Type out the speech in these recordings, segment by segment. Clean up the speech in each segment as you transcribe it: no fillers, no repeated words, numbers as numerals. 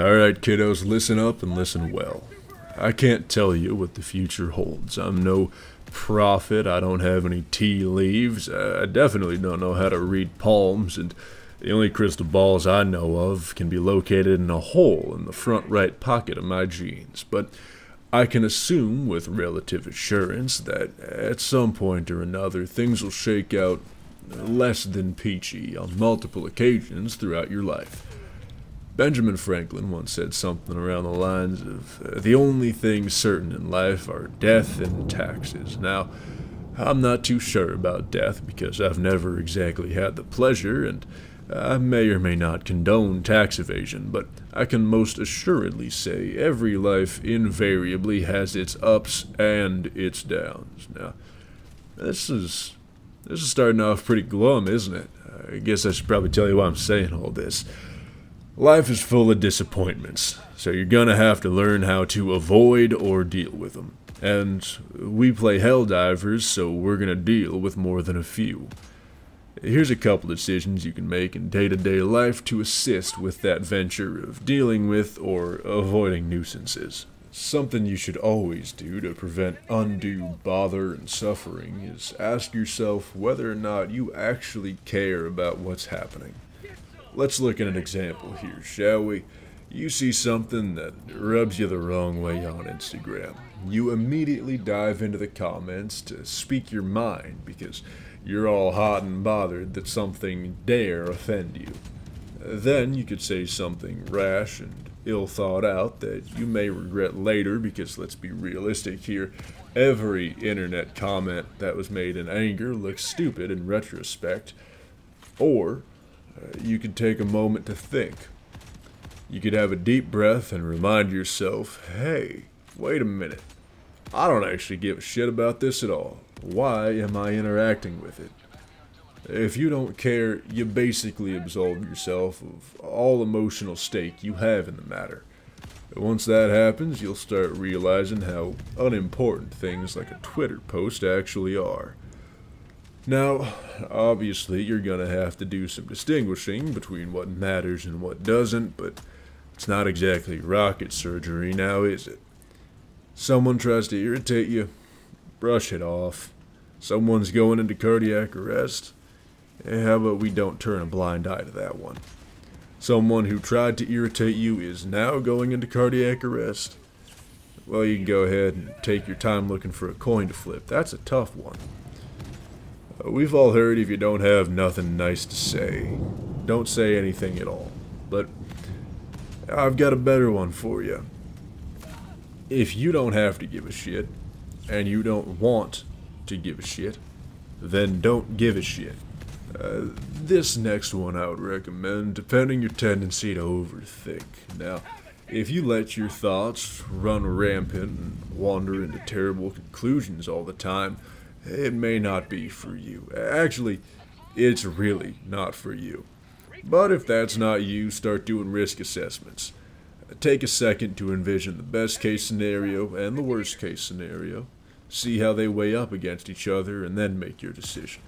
Alright, kiddos, listen up and listen well. I can't tell you what the future holds. I'm no prophet, I don't have any tea leaves, I definitely don't know how to read palms, and the only crystal balls I know of can be located in a hole in the front right pocket of my jeans. But I can assume with relative assurance that at some point or another things will shake out less than peachy on multiple occasions throughout your life. Benjamin Franklin once said something around the lines of, the only things certain in life are death and taxes. Now, I'm not too sure about death because I've never exactly had the pleasure, and I may or may not condone tax evasion, but I can most assuredly say every life invariably has its ups and its downs. Now, this is starting off pretty glum, isn't it? I guess I should probably tell you why I'm saying all this. Life is full of disappointments, so you're gonna have to learn how to avoid or deal with them. And we play Helldivers, so we're gonna deal with more than a few. Here's a couple decisions you can make in day-to-day life to assist with that venture of dealing with or avoiding nuisances. Something you should always do to prevent undue bother and suffering is ask yourself whether or not you actually care about what's happening. Let's look at an example here, shall we? You see something that rubs you the wrong way on Instagram. You immediately dive into the comments to speak your mind because you're all hot and bothered that something dare offend you. Then you could say something rash and ill thought out that you may regret later because, let's be realistic here, every internet comment that was made in anger looks stupid in retrospect. Or you could take a moment to think. You could have a deep breath and remind yourself, hey, wait a minute. I don't actually give a shit about this at all. Why am I interacting with it? If you don't care, you basically absolve yourself of all emotional stake you have in the matter. Once that happens, you'll start realizing how unimportant things like a Twitter post actually are. Now, obviously, you're gonna have to do some distinguishing between what matters and what doesn't, but it's not exactly rocket surgery now, is it? Someone tries to irritate you, brush it off. Someone's going into cardiac arrest. How about we don't turn a blind eye to that one? Someone who tried to irritate you is now going into cardiac arrest. Well, you can go ahead and take your time looking for a coin to flip. That's a tough one. We've all heard if you don't have nothing nice to say, don't say anything at all. But I've got a better one for you. If you don't have to give a shit, and you don't want to give a shit, then don't give a shit. This next one I would recommend, depending your tendency to overthink. Now, if you let your thoughts run rampant and wander into terrible conclusions all the time, it may not be for you. Actually, it's really not for you. But if that's not you, start doing risk assessments. Take a second to envision the best case scenario and the worst case scenario. See how they weigh up against each other and then make your decision.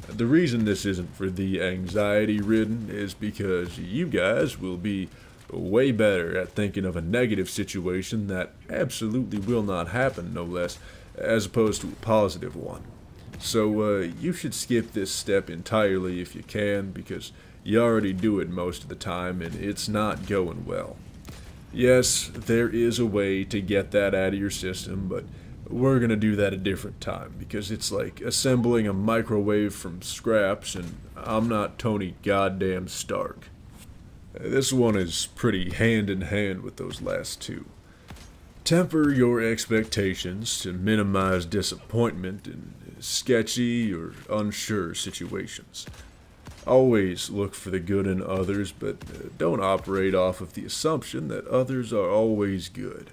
The reason this isn't for the anxiety-ridden is because you guys will be way better at thinking of a negative situation that absolutely will not happen, no less, as opposed to a positive one. So you should skip this step entirely if you can, because you already do it most of the time and it's not going well. Yes, there is a way to get that out of your system, but we're gonna do that a different time, because it's like assembling a microwave from scraps, and I'm not Tony goddamn Stark. This one is pretty hand in hand with those last two. Temper your expectations to minimize disappointment in sketchy or unsure situations. Always look for the good in others, but don't operate off of the assumption that others are always good.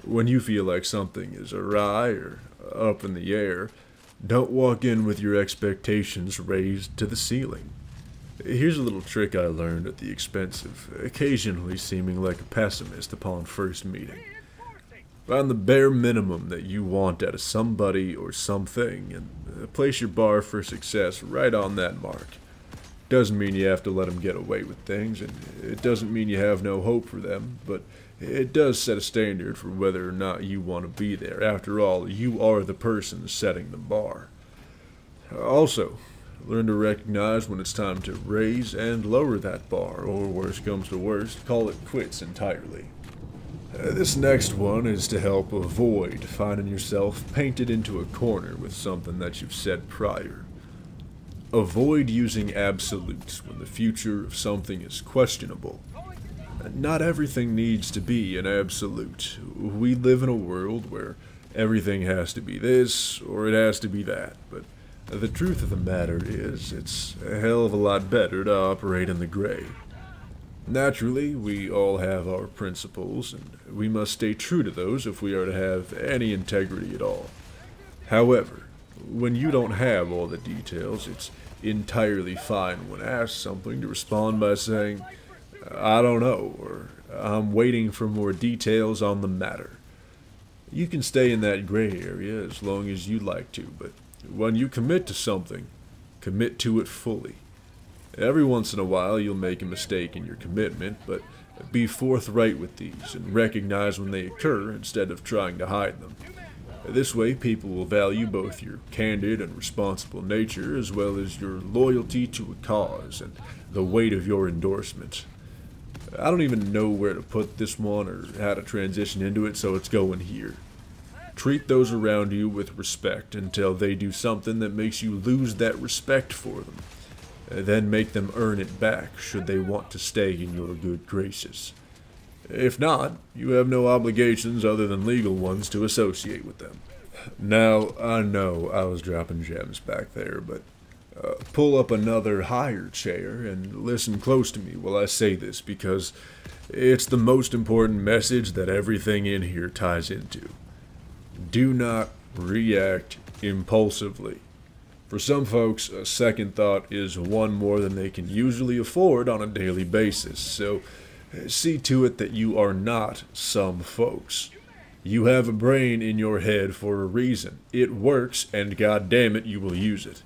When you feel like something is awry or up in the air, don't walk in with your expectations raised to the ceiling. Here's a little trick I learned at the expense of occasionally seeming like a pessimist upon first meeting. Find the bare minimum that you want out of somebody or something, and place your bar for success right on that mark. Doesn't mean you have to let them get away with things, and it doesn't mean you have no hope for them, but it does set a standard for whether or not you want to be there. After all, you are the person setting the bar. Also, learn to recognize when it's time to raise and lower that bar, or worst comes to worst, call it quits entirely. This next one is to help avoid finding yourself painted into a corner with something that you've said prior. Avoid using absolutes when the future of something is questionable. Not everything needs to be an absolute. We live in a world where everything has to be this or it has to be that, but the truth of the matter is it's a hell of a lot better to operate in the gray. Naturally, we all have our principles, and we must stay true to those if we are to have any integrity at all. However, when you don't have all the details, it's entirely fine when asked something to respond by saying, "I don't know," or "I'm waiting for more details on the matter." You can stay in that gray area as long as you like to, but when you commit to something, commit to it fully. Every once in a while you'll make a mistake in your commitment, but be forthright with these and recognize when they occur instead of trying to hide them. This way people will value both your candid and responsible nature as well as your loyalty to a cause and the weight of your endorsement. I don't even know where to put this one or how to transition into it, so it's going here. Treat those around you with respect until they do something that makes you lose that respect for them. Then make them earn it back should they want to stay in your good graces. If not, you have no obligations other than legal ones to associate with them. Now, I know I was dropping gems back there, but pull up another higher chair and listen close to me while I say this, because it's the most important message that everything in here ties into. Do not react impulsively. For some folks, a second thought is one more than they can usually afford on a daily basis, so see to it that you are not some folks. You have a brain in your head for a reason. It works, and goddamn it, you will use it.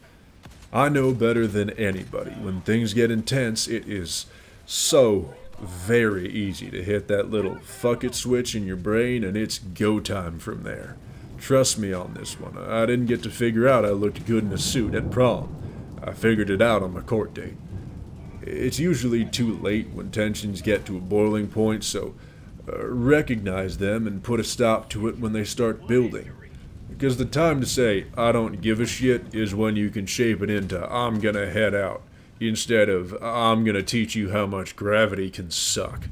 I know better than anybody. When things get intense, it is so very easy to hit that little fuck it switch in your brain, and it's go time from there. Trust me on this one. I didn't get to figure out I looked good in a suit at prom. I figured it out on my court date. It's usually too late when tensions get to a boiling point, so recognize them and put a stop to it when they start building. Because the time to say, "I don't give a shit," is when you can shape it into, "I'm gonna head out," instead of, "I'm gonna teach you how much gravity can suck."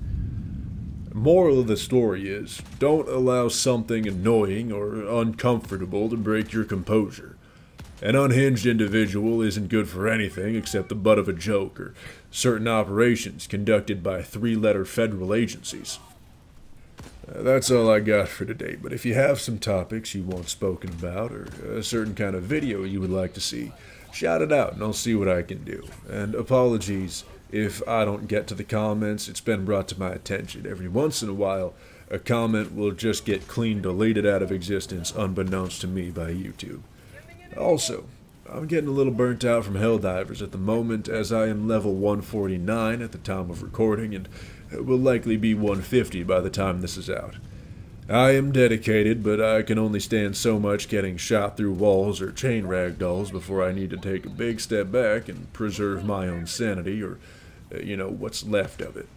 Moral of the story is, don't allow something annoying or uncomfortable to break your composure. An unhinged individual isn't good for anything except the butt of a joke or certain operations conducted by three-letter federal agencies. That's all I got for today, but if you have some topics you want spoken about or a certain kind of video you would like to see, shout it out and I'll see what I can do. And apologies if I don't get to the comments. It's been brought to my attention. Every once in a while, a comment will just get clean deleted out of existence unbeknownst to me by YouTube. Also, I'm getting a little burnt out from Helldivers at the moment, as I am level 149 at the time of recording and will likely be 150 by the time this is out. I am dedicated, but I can only stand so much getting shot through walls or chain ragdolls before I need to take a big step back and preserve my own sanity, or what's left of it.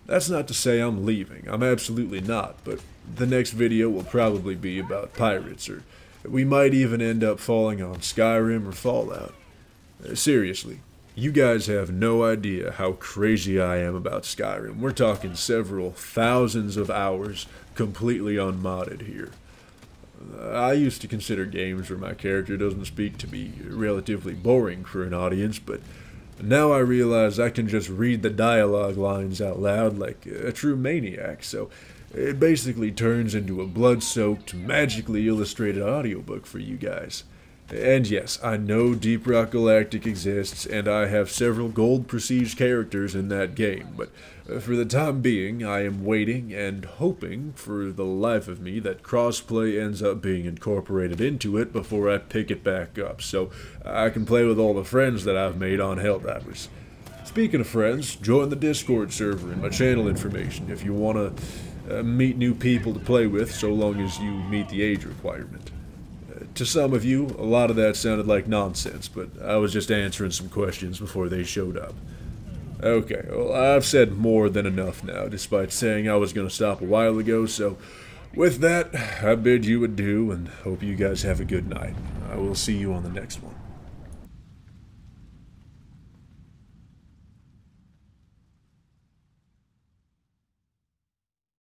That's not to say I'm leaving. I'm absolutely not, but the next video will probably be about pirates, or we might even end up falling on Skyrim or Fallout. Seriously, you guys have no idea how crazy I am about Skyrim. We're talking several thousands of hours completely unmodded here. I used to consider games where my character doesn't speak to be relatively boring for an audience, but now I realize I can just read the dialogue lines out loud like a true maniac, so it basically turns into a blood-soaked, magically illustrated audiobook for you guys. And yes, I know Deep Rock Galactic exists, and I have several gold prestige characters in that game, but for the time being, I am waiting and hoping for the life of me that crossplay ends up being incorporated into it before I pick it back up, so I can play with all the friends that I've made on Helldivers. Speaking of friends, join the Discord server and my channel information if you want to meet new people to play with, so long as you meet the age requirement. To some of you, a lot of that sounded like nonsense, but I was just answering some questions before they showed up. Okay, well, I've said more than enough now, despite saying I was going to stop a while ago, so with that, I bid you adieu and hope you guys have a good night. I will see you on the next one.